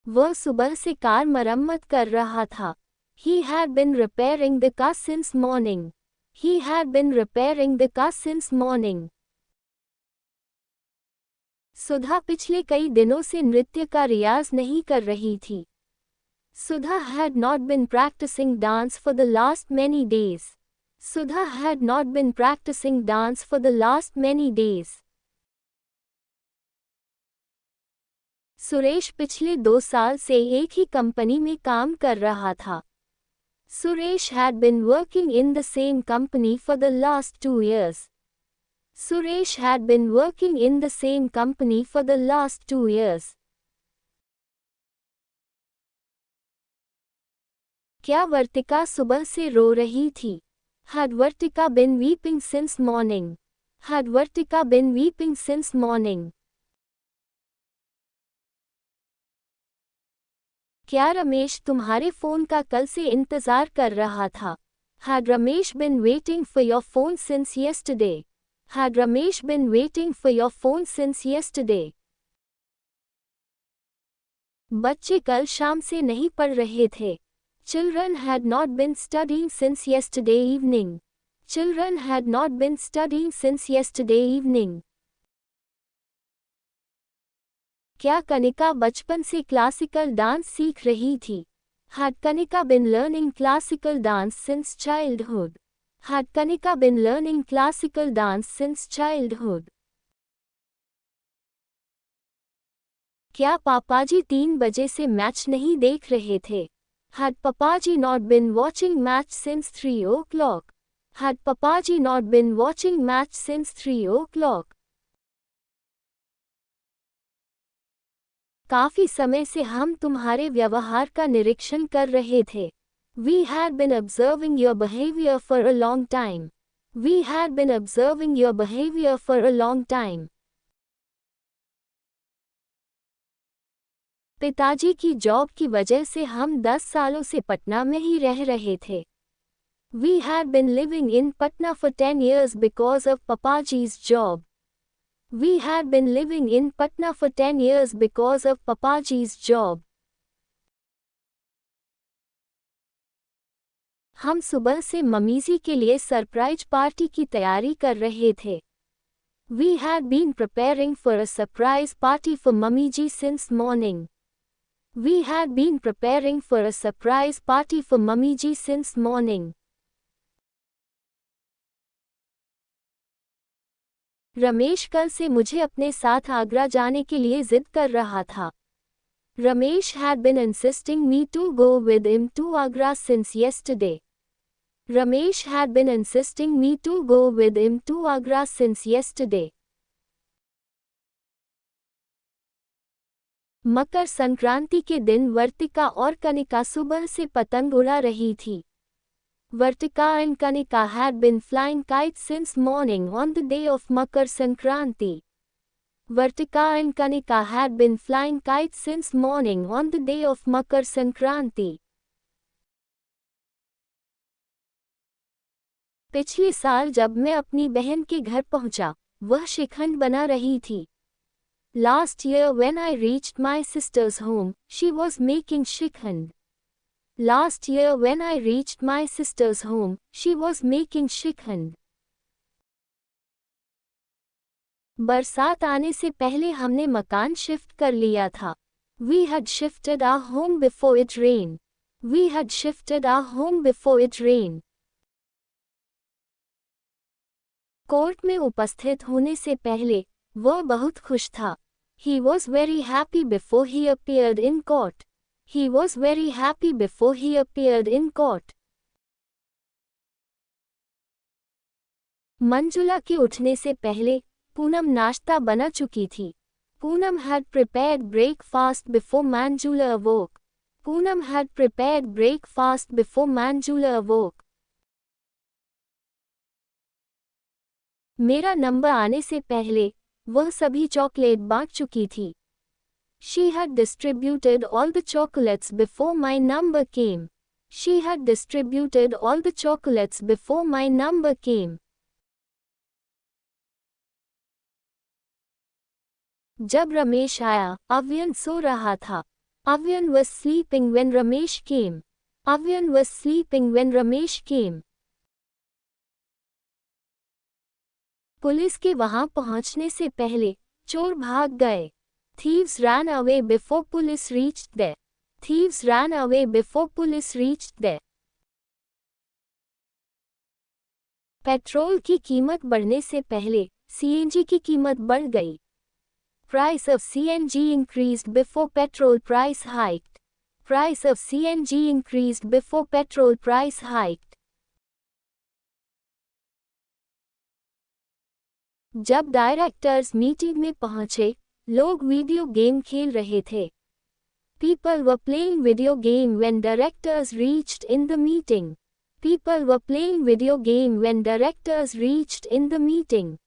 वह सुबह से कार मरम्मत कर रहा था। He had been repairing the car since morning. He had been repairing the car since morning. सुधा पिछले कई दिनों से नृत्य का रियाज नहीं कर रही थी। Sudha had not been practicing dance for the last many days. Sudha had not been practicing dance for the last many days. Suresh पिछले 2 साल से एक ही कंपनी में काम कर रहा था। Suresh had been working in the same company for the last 2 years. Suresh had been working in the same company for the last 2 years. क्या वर्तिका सुबह से रो रही थी? Had Vartika been weeping since morning? Had Vartika been weeping since morning? क्या रमेश तुम्हारे phone का कल से इंतजार कर रहा था? Had Ramesh been waiting for your phone since yesterday? Had Ramesh been waiting for your phone since yesterday? बच्चे कल शाम से नहीं पढ़ रहे थे। Children had not been studying since yesterday evening. Children had not been studying since yesterday evening. क्या कनिका बचपन से क्लासिकल डांस सीख रही थी? Had Kanika been learning classical dance since childhood? Had Kanika been learning classical dance since childhood? क्या पापाजी 3 बजे से match नहीं देख रहे थे? Had Papaji not been watching match since 3 o'clock? Had Papaji not been watching match since 3 o'clock? काफी समय से हम तुम्हारे व्यवहार का निरीक्षण कर रहे थे। We had been observing your behavior for a long time. We had been observing your behavior for a long time. पिताजी की जॉब की वजह से हम 10 सालों से पटना में ही रह रहे थे। We had been living in Patna for 10 years because of Papaji's job. We had been living in Patna for 10 years because of Papaji's job. हम सुबह से ममीजी के लिए सरप्राइज पार्टी की तैयारी कर रहे थे। We had been preparing for a surprise party for Mamiji since morning. We had been preparing for a surprise party for Mamiji since morning. Ramesh कल से मुझे अपने साथ आगरा जाने के लिए जिद कर रहा था। Ramesh had been insisting me to go with him to Agra since yesterday. Ramesh had been insisting me to go with him to Agra since yesterday. Makar Sankranti के दिन वर्तिका और कनिका सुबह से पतंग उड़ा रही थी। Vartika and Kanika had been flying kites since morning on the day of Makar Sankranti. Vartika and Kanika had been flying kites since morning on the day of Makar Sankranti. पिछले साल जब मैं अपनी बहन के घर पहुंचा, वह शिखंड बना रही थी। Last year when I reached my sister's home, she was making shikhand. Last year when I reached my sister's home, she was making shikhand. बरसात आने से पहले हमने मकान शिफ्ट कर लिया था। We had shifted our home before it rained. We had shifted our home before it rained. Court में उपस्थित होने से पहले वह बहुत खुश था। He was very happy before he appeared in court. He was very happy before he appeared in court. Manjula के उठने से पहले पूनम नाश्ता बना चुकी थी। Poonam had prepared breakfast before Manjula awoke. Poonam had prepared breakfast before Manjula awoke. मेरा number आने से पहले वह सभी चॉकलेट बांट चुकी थी। She had distributed all the chocolates before my number came. She had distributed all the chocolates before my number came. जब रमेश आया, अव्यन सो रहा था। Avyan was sleeping when Ramesh came. Avyan was sleeping when Ramesh came. Police के वहां पहुंचने से पहले चोर भाग गए. Thieves ran away before police reached there. Thieves ran away before police reached there. Petrol की कीमत बढ़ने से पहले सीएनजी की कीमत बढ़ गई. Price of CNG increased before petrol price hiked. Price of CNG increased before petrol price hiked. जब डायरेक्टर्स मीटिंग में पहुंचे, लोग वीडियो गेम खेल रहे थे. People were playing video game when directors reached in the meeting. People were playing video game when directors reached in the meeting.